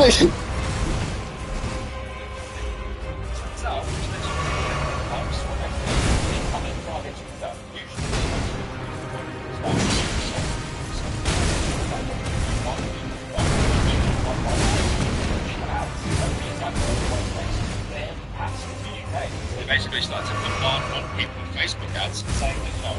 Basically started to demand on people with Facebook ads saying that, you know,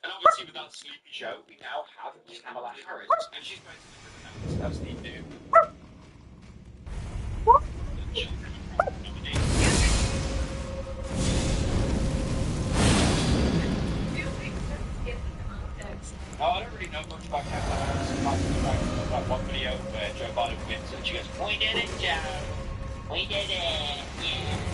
and obviously without Sleepy Joe, we now have Kamala Harris, and she's going to be announced as the new nominee. Oh, I don't really know much about Kamala Harris, apart from like one video where Joe Biden wins, and she goes, "We did it, Joe! We did it! Yeah!"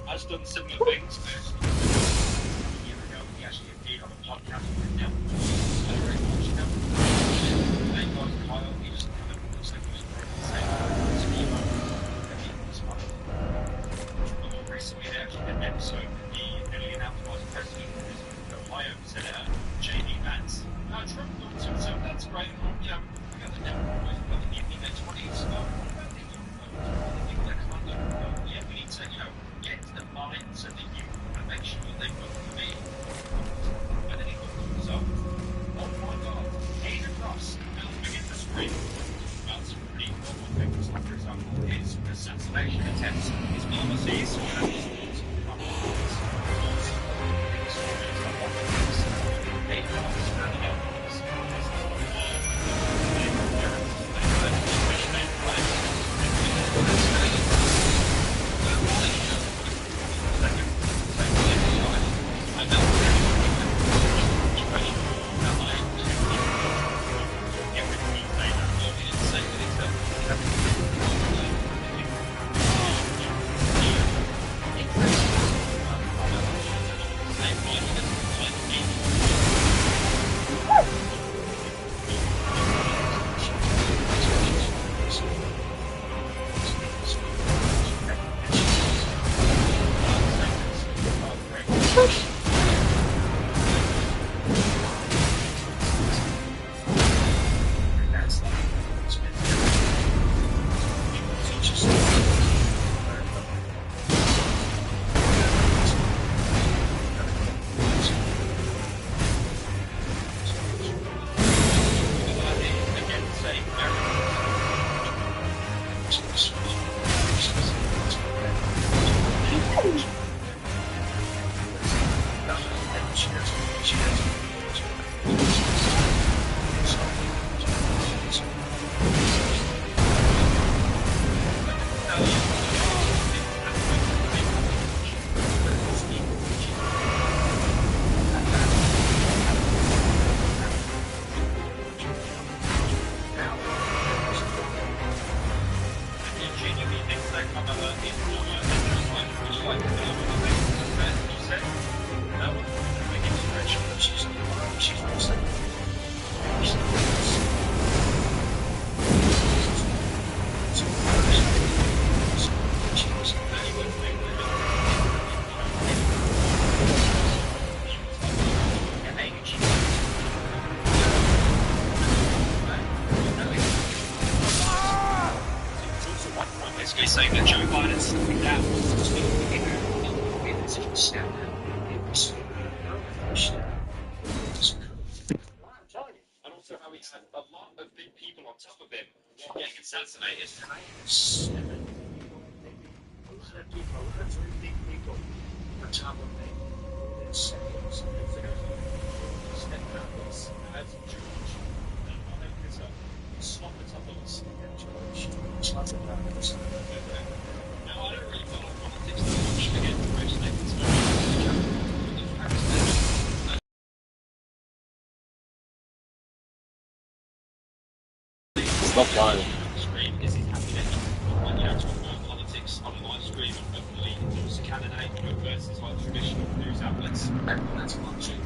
Has done similar things. A year ago, he actually appeared on a podcast with Neil. I very much know. Name was Kyle. He just kind of looks like he was trying to say schema. And he was fine. But more recently, they actually did an episode with the newly announced vice president of Ohio, Senator J.D. Vance. Trump looked to himself, that's great. You know, we got the Democrats, we've got the new thing next 20 years ago. What about the young people that come under? Yeah, we need to, you know, get into the minds of the youth and make sure they vote for me. And then he looked at himself. Oh my God, Aiden Ross, Bill begin to scream. About some pretty normal things, like for example, his assassination attempts, his policies, and his thoughts on compromise. Aiden Ross, and the elders, saying that Joe Biden's stepping down. And also how he's had a lot of big people on top of him getting assassinated. Big people on top of me. Step backwards as George. Swap the top of us. Now, I don't really follow politics that much to get information. Stop lying. Is he happy that he talk about politics on a live stream and hopefully endorse a candidate versus like traditional news outlets? That's watching.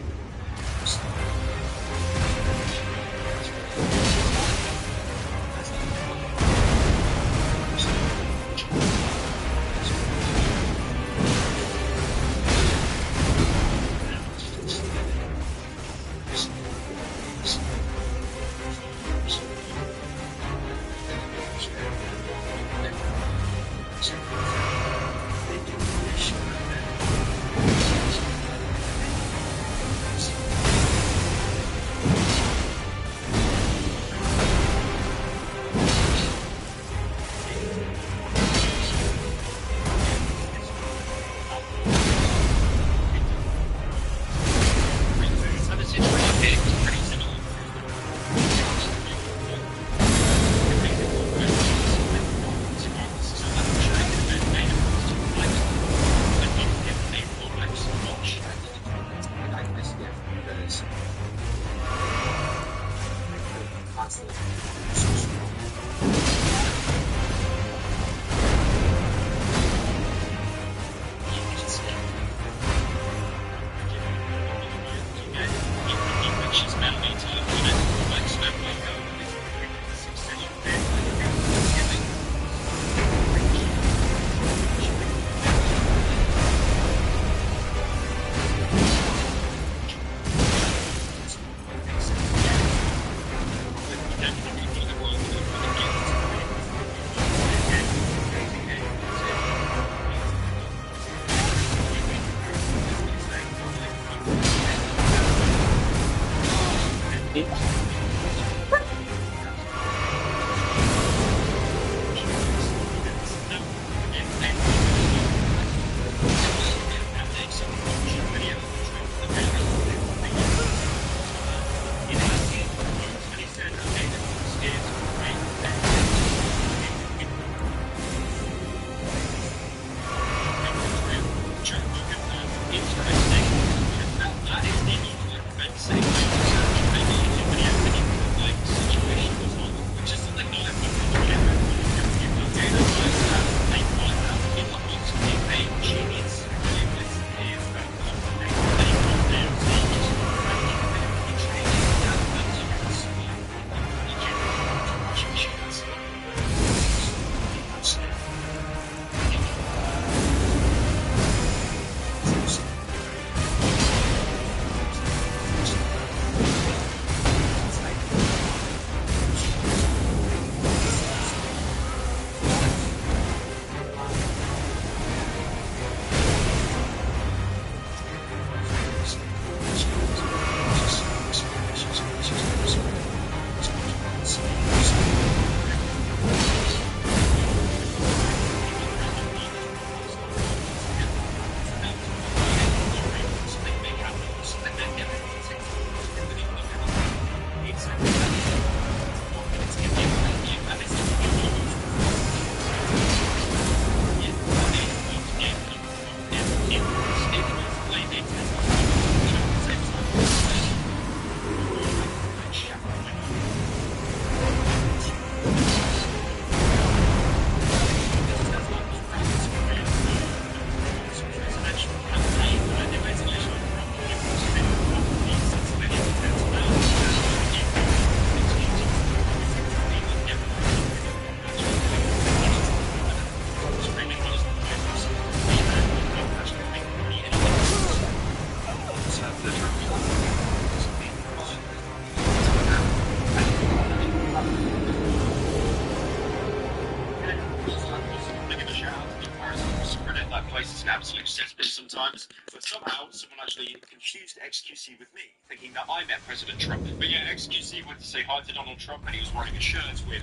Sometimes, but somehow someone actually confused XQC with me, thinking that I met President Trump. But yeah, XQC went to say hi to Donald Trump, and he was wearing a shirt with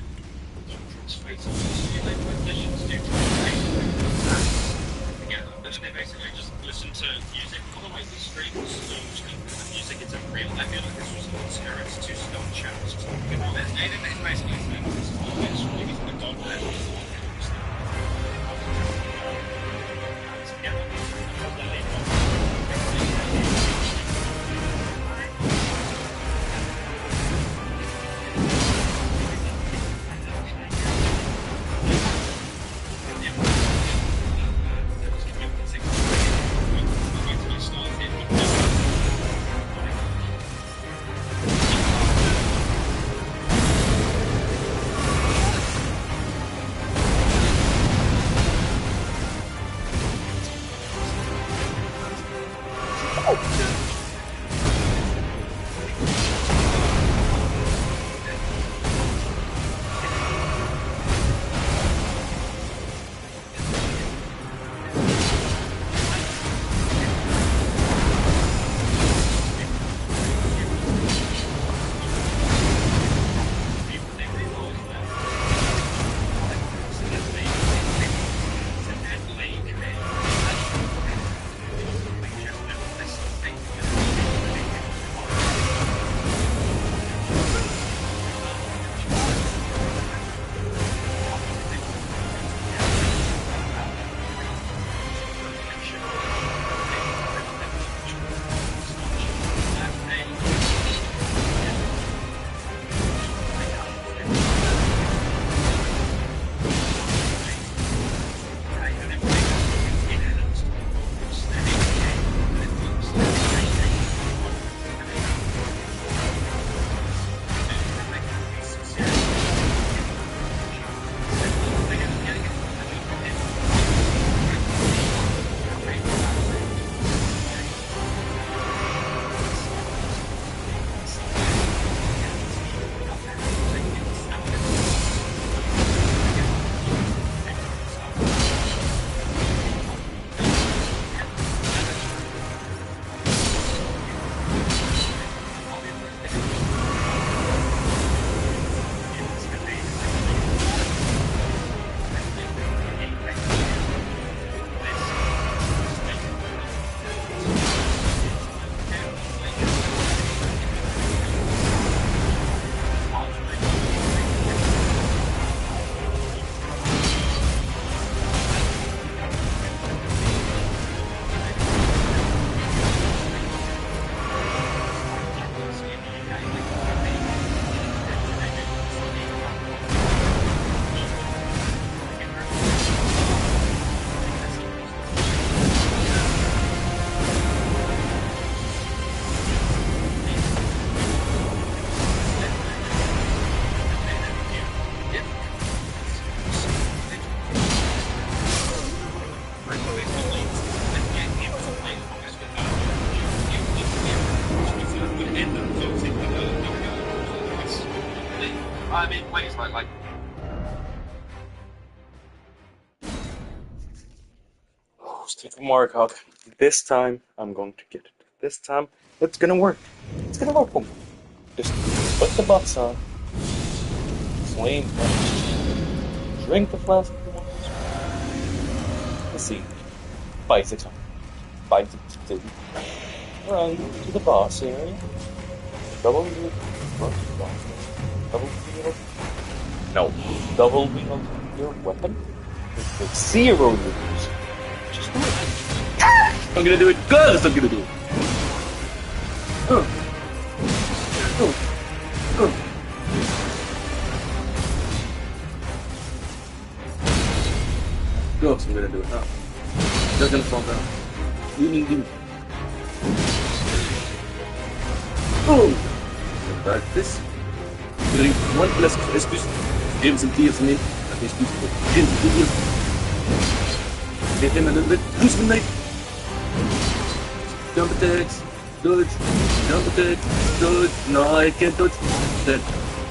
Donald Trump's face on it. So they put missions to together, but then they basically just listened to music. Otherwise, the stream was so much the music isn't real. I feel like this was on steroids, two stone channels. You know, it's basically saying this whole ministry is the God level. mean, wait, it's like Oh, stick with Mario Kart. This time I'm going to get it. This time it's gonna work. It's gonna work for me. Just put the box on. Swing. Drink the flask if you want. Let's see. Bicycle. Bicycle. Run to the boss area. Double wheel. Run to the boss area. Double wheel. No. Double wheel your weapon. With zero use. Just do it. I'm gonna do it. Good. I'm gonna do it. Good. I'm gonna do it now. They're gonna fall down. Oh! Like this. Doing one plus excuse. Games and tears, I mean. Not excuse, but games and tears. Get him a little bit. Lose the knife. Jump attacks. Dodge. Jump attacks. Dodge. No, I can't dodge. Dead.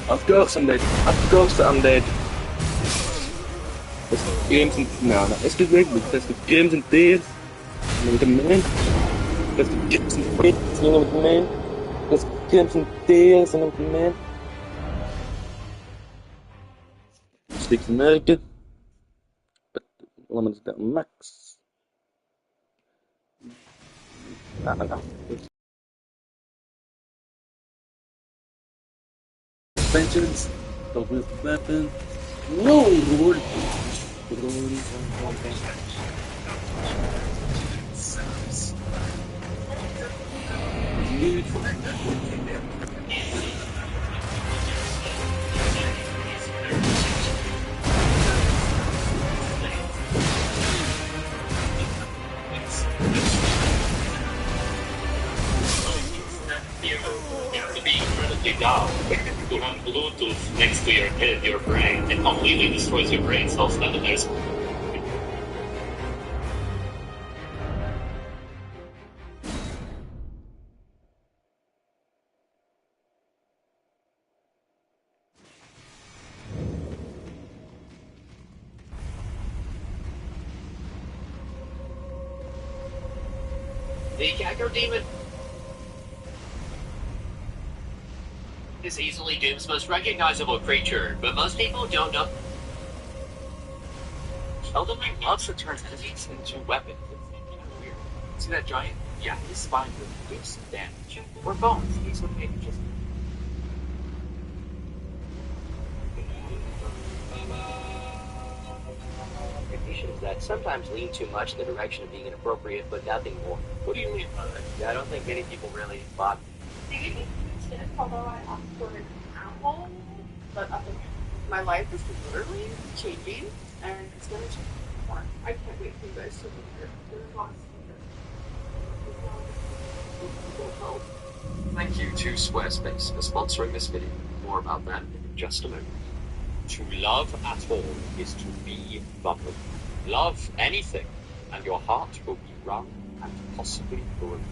Of course I'm dead. Of course I'm dead. That's the games and... No, excuse me, but that's the games and tears. With the man. That's the games and tears. You know with the man. Let's get some tears and the man. Stick to America. But the limits down max. No. Suspensions. Don't miss the weapon. No, Lord. To be incredibly dumb, to have Bluetooth next to your head, your brain, it completely destroys your brain cells. And then there's The Gecko Demon is easily Doom's most recognizable creature, but most people don't know. Elden Ring loves to turn enemies into weapons. It's kind of weird. See that giant? Yeah, his spine will do some damage. Or bones. He's what made it just. Expectations that sometimes lean too much in the direction of being inappropriate, but nothing more. What do you mean by that? Yeah, I don't think many people really bought. Although I asked for an apple, but my life is literally changing, and it's gonna change more. I can't wait for you guys to be here. There's lots of Thank you to Squarespace for sponsoring this video. More about that in just a moment. To love at all is to be vulnerable. Love anything, and your heart will be wrung and possibly ruined.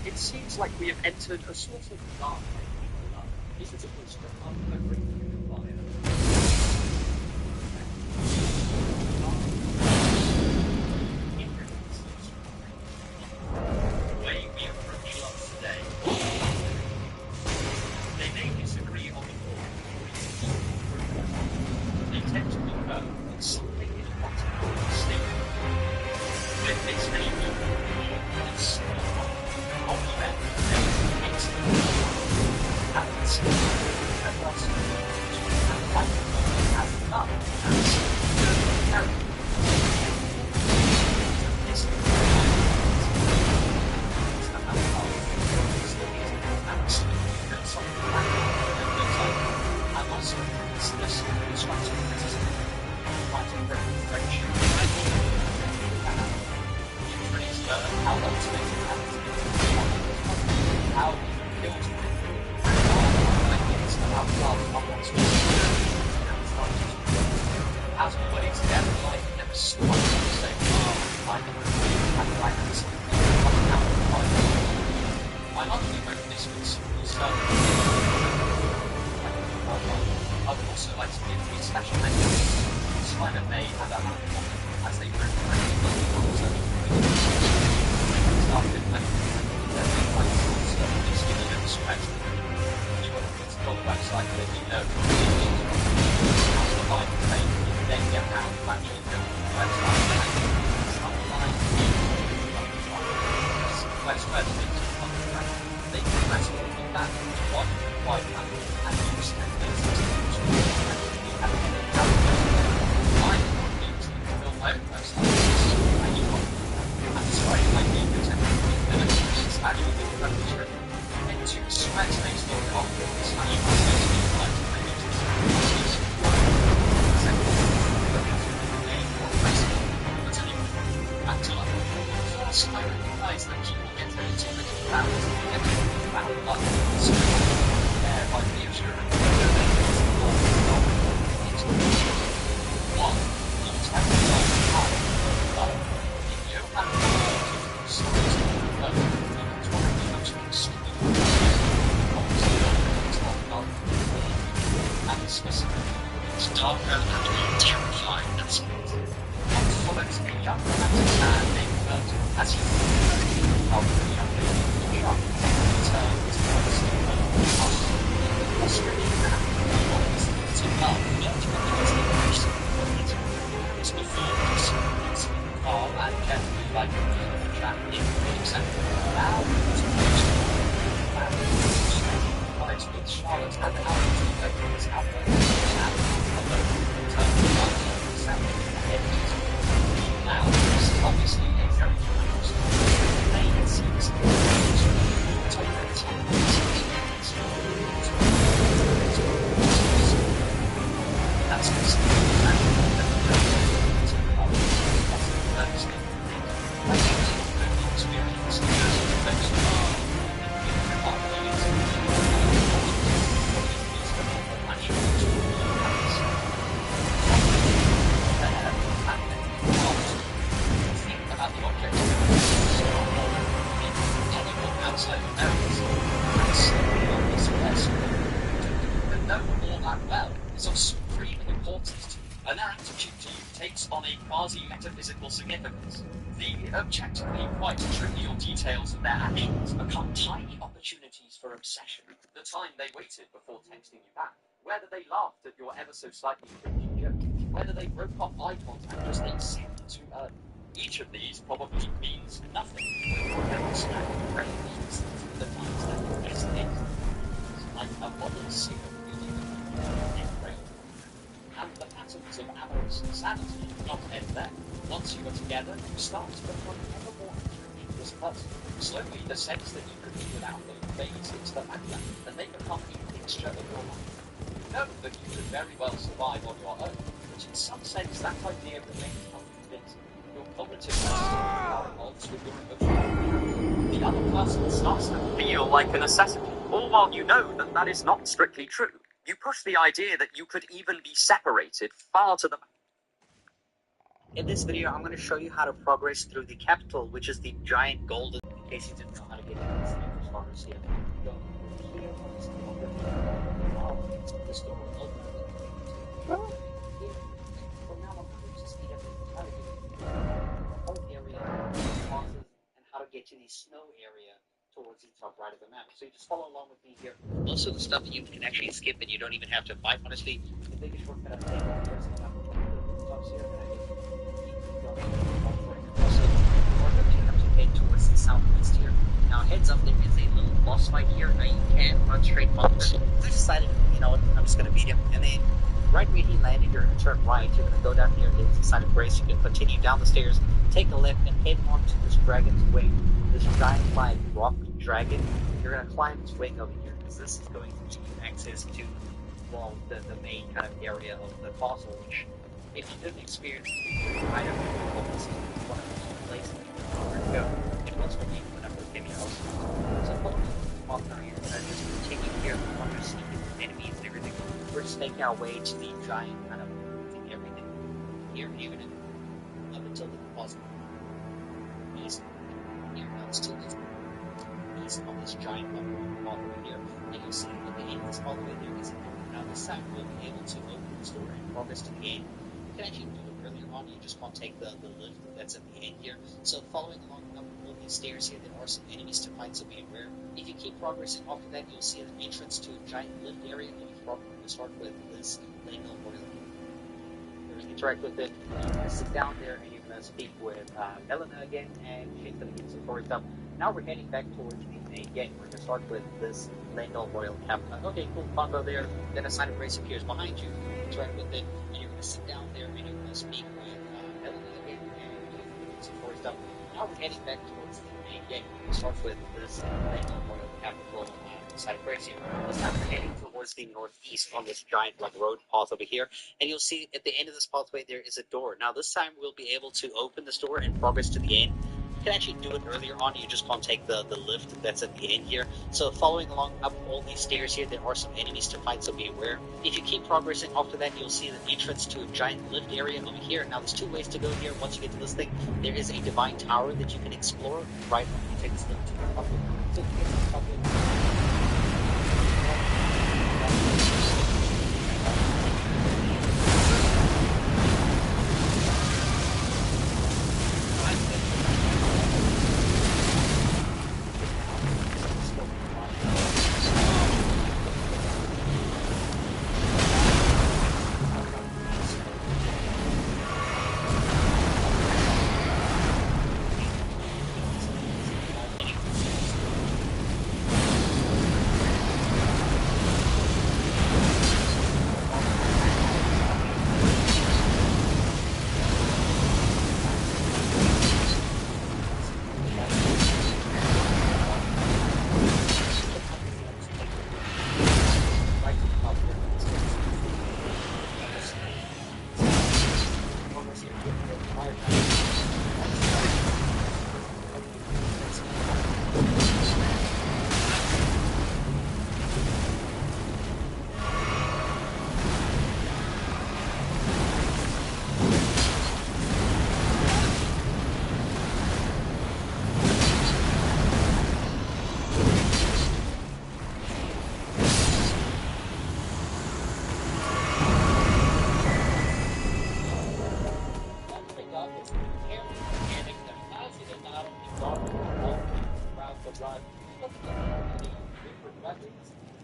It seems like we have entered a sort of dark age of love. Is it supposed to uncovering the fire? the way we approach love today. They may disagree on the core. They tend to prefer that something is possible to stick. When this may be it's on the left, it's happens and lost and life has up as character. This and also it's this constructive criticism, fighting for friendship. How those things how he builds how love wants to as what it's never like special mention. Spider may have a handful as they bring started when every place also is giving them spread. You want to visit the website that you know how to find the page, then get how to actually build the website and start buying where the things are coming from. They can press all of that into one wide map and use templates to actually have any build my own website and you want and sorry, I need the template and it's actually the revolution into spreadspace.com First, I recognise that people get very timid about life, so there by reassuring one, you tell yourself how if you have stories to know, you can talk about and specifically, it's darker and more terrifying than space. And follows a young romantic man named Bert as he how the young lady turns towards the Australian man to love Bert it's before this calm and gently like a beautiful chat in the example. Now it's lives with Charlotte and Albert to go to his outlet and alone turn the light on the sound ahead. Now, this is obviously a very dramatic story. They had seen this that's quasi-metaphysical significance. The objectively quite trivial details of their actions become tiny opportunities for obsession. The time they waited before texting you back, whether they laughed at your ever so slightly cringy joke, whether they broke off eye contact just a second too early. Each of these probably means nothing, but whatever snack you crave means the times that you estimate like a bottle of syrup and brain. And the patterns of amorous insanity do not end there. Once you are together, you start to become ever more attached to this person. Slowly, the sense that you could be without them fades into the background, and they become a fixture of your life. You know that you could very well survive on your own, but in some sense, that idea remains unconvincing. Your cognitive power evolves with your emotional. The other person starts to feel like a necessity, all while you know that that is not strictly true. You push the idea that you could even be separated far to the back. In this video, I'm going to show you how to progress through the capital, which is the giant golden. In case you didn't know how to get into the city for starters here, you go here on this little this door will open here. From now on, you just speed up the how to get the whole area, pauses, and how to get to the snow area towards the top right of the map. So you just follow along with me here. Most of the stuff that you can actually skip and you don't even have to fight. Honestly, the biggest shortcut I've taken here is a couple of the rooftops here that I just keep going across it. Or that you have to head towards the southwest here. Now, heads up, there is a little boss fight here. Now, you can run straight on it. I decided, you know what, I'm just going to beat him. And then, right where he landed, you're going to turn right. You're going to go down here. There's a side of grace. You can continue down the stairs, take a left, and head on to this dragon's wing. This giant flying rock dragon. You're going to climb its wing over here, because this is going to give you access to, well, the main kind of area of the castle, which, if you didn't experience it, right up here, well, this is one of the places where to go. It was for me when I first came here also. So follow me on here, and just continue here on your sneaking enemies and everything. We're just making our way to the giant kind of everything here, even up until the deposit. East. Here, now it's still east of this giant model here, and you'll see at the end of this all the way there is Now this time we'll be able to open the store and progress to the end. You can actually do it earlier on, you just can't take the lift that's at the end here. So following along up all these stairs here, there are some enemies to fight, so be aware. If you keep progressing after that, you'll see an entrance to a giant lift area, and you start with this Lane Memorial. You're going to interact with it, you're going to sit down there, and you're going to speak with Elena again, and she's going to give some story stuff. Now we're heading back towards the main gate. We're going to start with this Lane Royal Camp. Okay, cool, combo there. Then a sign of grace appears behind you. Interact with it, and you're going to sit down there, and you're going to speak with Elena again, and she's going to give some story stuff. Now we're heading back towards the main gate. We're going to start with this Lane Royal Capital side of Grace here. This time we're heading towards the northeast on this giant road path over here, and you'll see at the end of this pathway there is a door. Now this time we'll be able to open this door and progress to the end. You can actually do it earlier on, you just can't take the lift that's at the end here. So following along up all these stairs here, there are some enemies to fight, so be aware. If you keep progressing after that, you'll see the entrance to a giant lift area over here. Now there's two ways to go here. Once you get to this thing, there is a divine tower that you can explore right when you take this lift to the public. So you get to the public.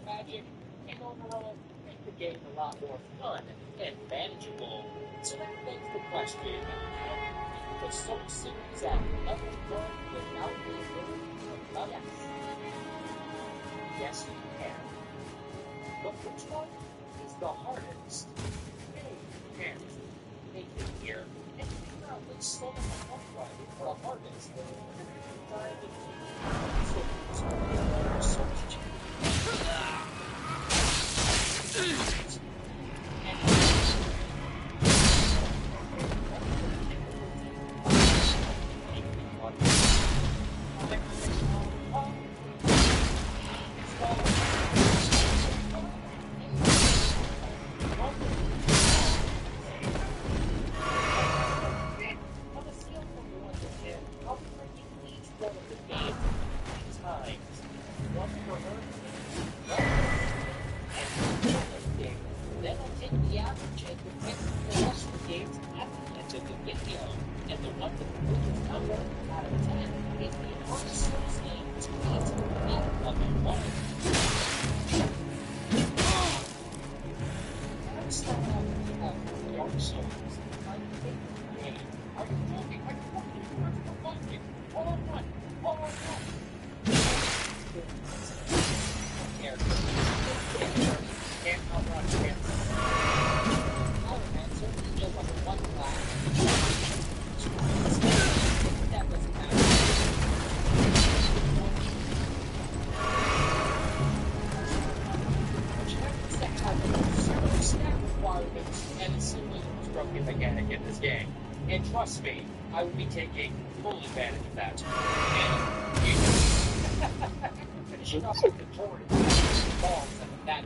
Magic, and overall make the game a lot more fun and manageable. So that begs the question, can the Soul series at level 1 without the ability to love? Yes, you can. But which one is the hardest? Many parents make it here and figure out which soul upright is the hardest. Mechanic in this game, and trust me, I will be taking full advantage of that. And you finishing up with the Tory balls and that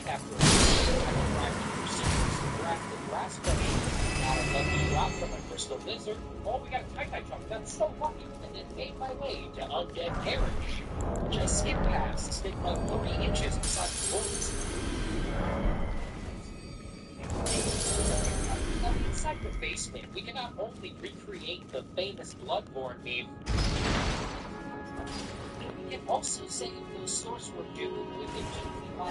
might have to drive through the grass cutting. Not a lucky drop from a crystal lizard. Oh, we got a Titanite jump. That's so lucky. And then made my way to Undead Parish, which I skipped past, stayed like 3 inches inside the woods. Now, inside the basement, we can not only recreate the famous Bloodborne meme, we can also save those source were due with a GP our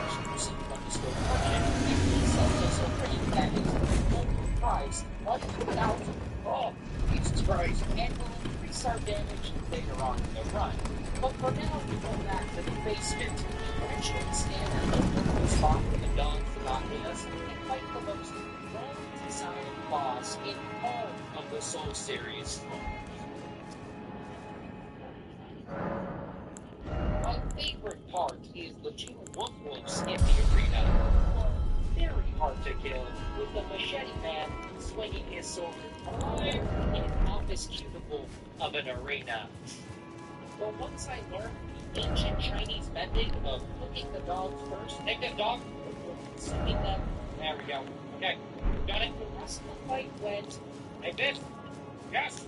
exclusive from the store merchant, and he sells us a ring that is full price, 1,000. Oh, Jesus Christ, and will increase our damage later on in the run. But for now, we go back to the basement, eventually stand at the local spot where the dogs forgot us, and fight the most long-desired boss in all of the Soul series. My favorite part is the 2 wolves in the arena, who are very hard to kill, with the machete man swinging his sword right in the office cubicle of an arena. But once I learned the ancient Chinese method of cooking the dogs first, negative dog, consuming them, there we go. Okay, we got it. The rest of the fight went, I missed. Yes!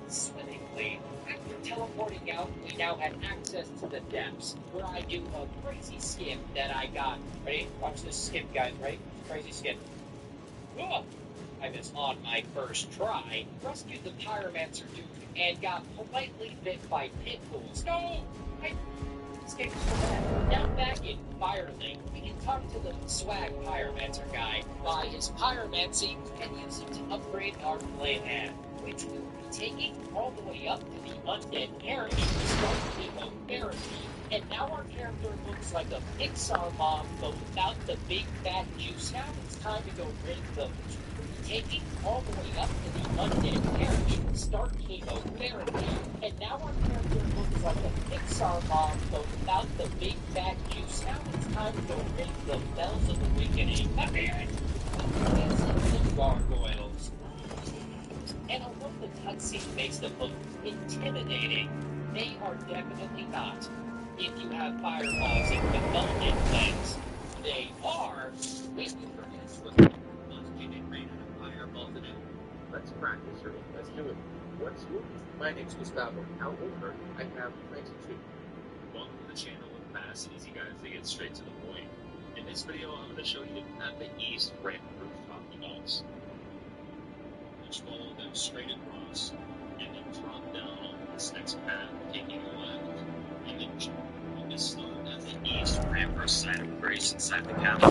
Swimmingly. After teleporting out, we now had access to the depths, where I do a crazy skip that I got. Ready? Watch this skip, guys. Ready? Crazy skip. Whoa! I missed on my first try, rescued the pyromancer dude, and got politely bit by pit bulls. No! I escaped from that. Now back in Firelink, we can talk to the swag pyromancer guy, buy his pyromancy, and use it to upgrade our blade hand, which will be taking all the way up to the Undead Parish to start chemotherapy. And now our character looks like a Pixar mom, but without the big fat juice. Now it's time to go rig the taking all the way up to the Undead Parish to start chemotherapy. And now our character looks like a Pixar mom, but without the big fat juice. Now it's time to go rig the Bells of Awakening. Up here! The gargoyles. And although the cutscene makes them look intimidating, they are definitely not. If you have fireballs and effulgent flames, they are. If you forget what and rain and a fireball to do. Let's practice, sir. Let's do it. What's your name? My name's Gustavo. How old are you? I have 92. Welcome to the channel with fast and easy guides to get straight to the point. In this video, I'm going to show you at the east ramp rooftop box. Just follow them straight across, and then drop down on this next path, taking a left, and then you can start at the east ramp or side of grace inside the castle.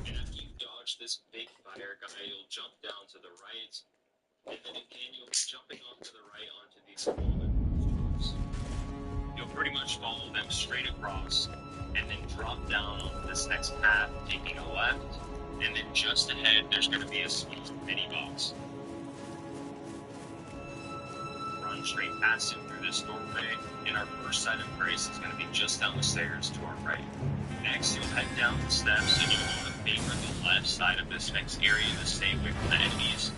And after you dodge this big fire guy, you'll jump down to the right, and then again you'll be jumping off to the right onto these fallen doors. You'll pretty much follow them straight across, and then drop down on this next path, taking a left, and then just ahead there's going to be a small mini box. Run straight past him through this doorway, and our first side of grace is going to be just down the stairs to our right. Next, you'll head down the steps, and you'll want to favor the left side of this next area to stay away from the enemies.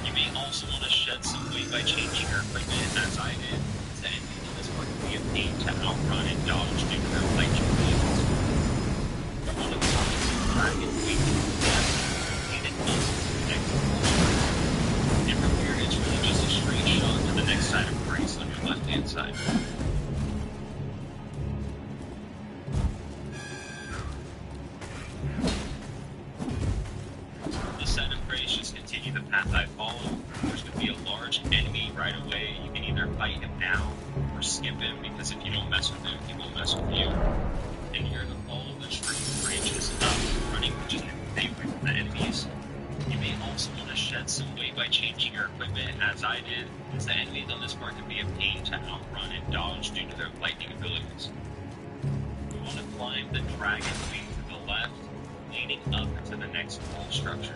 You may also want to shed some weight by changing your equipment, as I did. The enemies on this part can be a pain to outrun and dodge due to their lightning fields. You want to climb the dragon wing to the left, and then up to the next one. And from here, it's really just a straight shot to the next side of grace on your left-hand side. Continue the path I follow. There's going to be a large enemy right away. You can either fight him now or skip him, because if you don't mess with him, he won't mess with you. And you're going to follow the tree branches up, running just away from the enemies. You may also want to shed some weight by changing your equipment, as I did, as the enemies on this part can be a pain to outrun and dodge due to their lightning abilities. You want to climb the dragon wing to the left, leading up to the next wall structure.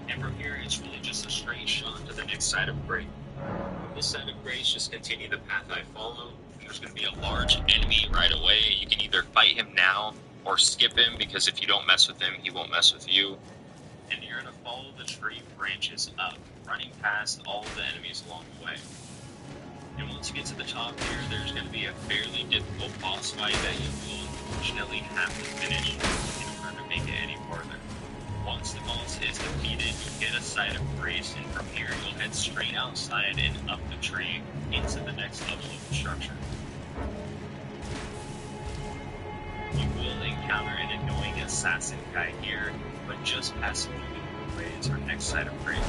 And from here, it's really just a straight shot to the next side of grace. From this side of grace, just continue the path I follow. There's going to be a large enemy right away. You can either fight him now or skip him, because if you don't mess with him, he won't mess with you. And you're going to follow the tree branches up, running past all the enemies along the way. And once you get to the top here, there's going to be a fairly difficult boss fight that you will unfortunately have to finish. turn to make it any farther. Once the boss is defeated, you get a site of grace, and from here you'll head straight outside and up the tree into the next level of the structure. You will encounter an annoying assassin guy here, but just past moving away is our next site of grace.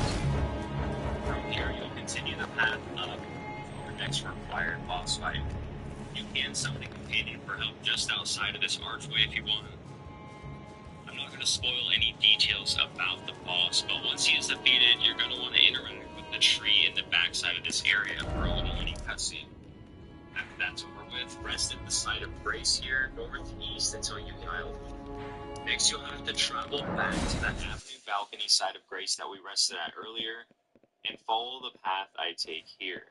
From here you'll continue the path up for your next required boss fight. You can summon a companion for help just outside of this archway if you want. I'm not going to spoil any details about the boss, but once he is defeated, you're going to want to interact with the tree in the backside of this area for a little mini cutscene. After that's over with, rest at the site of grace here, northeast until you can island. Next, you'll have to travel back to the avenue balcony side of grace that we rested at earlier, and follow the path I take here.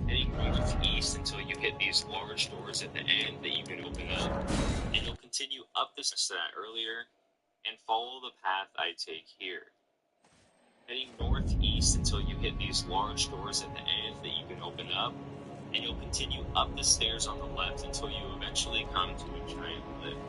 Heading northeast until you hit these large doors at the end that you can open up, and you'll continue up this to that earlier, and follow the path I take here. Heading northeast until you hit these large doors at the end that you can open up, and you'll continue up the stairs on the left until you eventually come to a giant lift.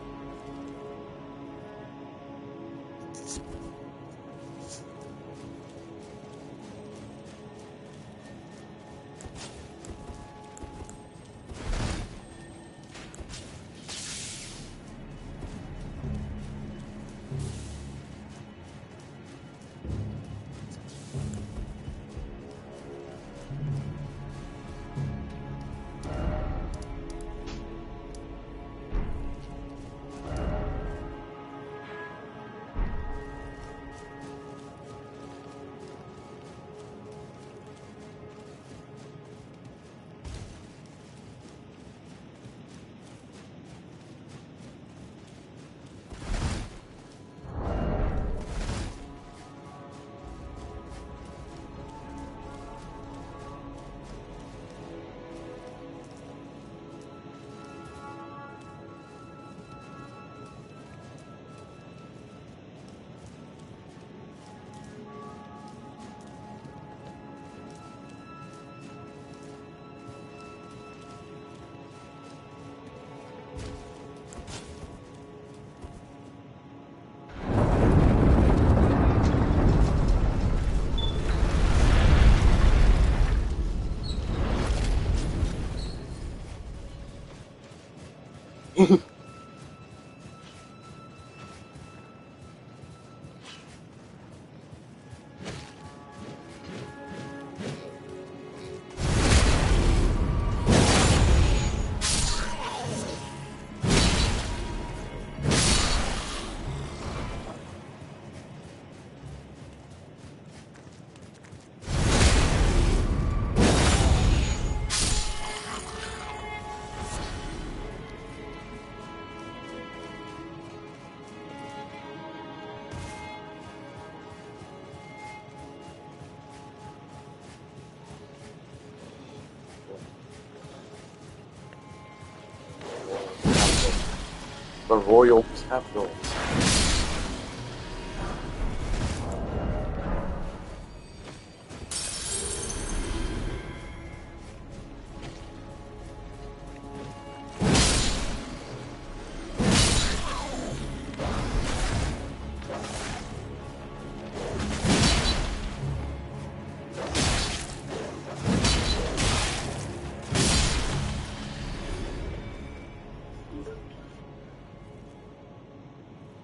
The Royal Capital.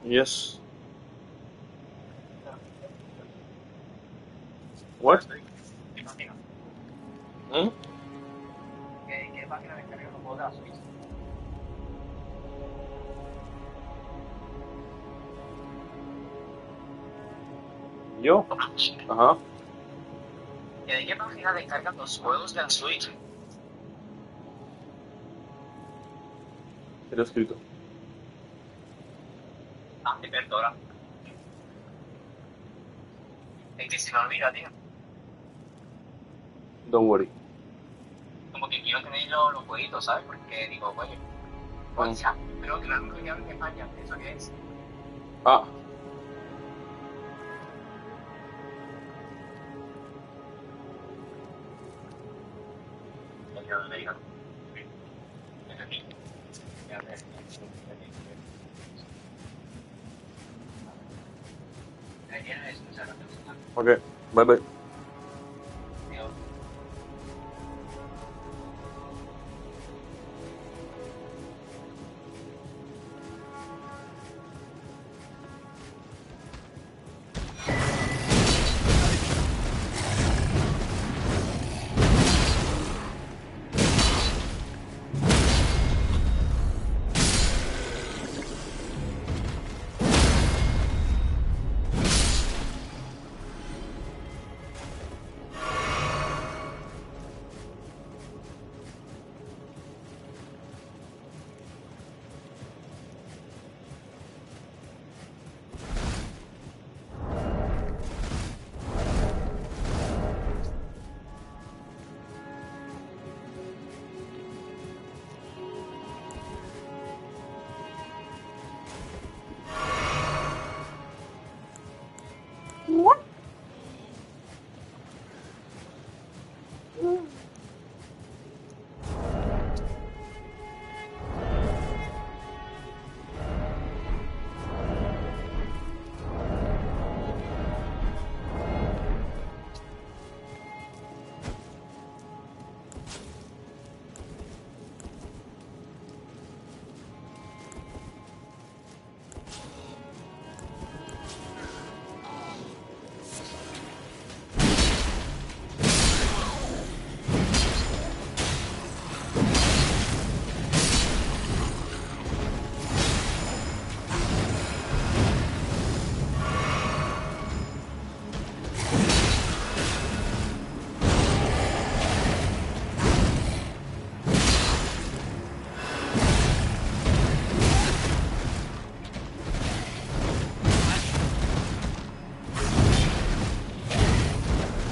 Yes. What? Hmm? ¿Qué página descargar los juegos de la Switch? Yo? Ajá. ¿De qué página descargan los juegos de la Switch? Te lo he escrito. Ah, te perdona. Es que se me olvida, tío. Don't worry. Como que quiero tener los jueguitos, ¿sabes? Porque digo, oye, o sea, creo que lo único que hablo en España, ¿eso qué es? Ah. Latinoamérica. Okay, bye bye.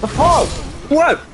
The fuck? What?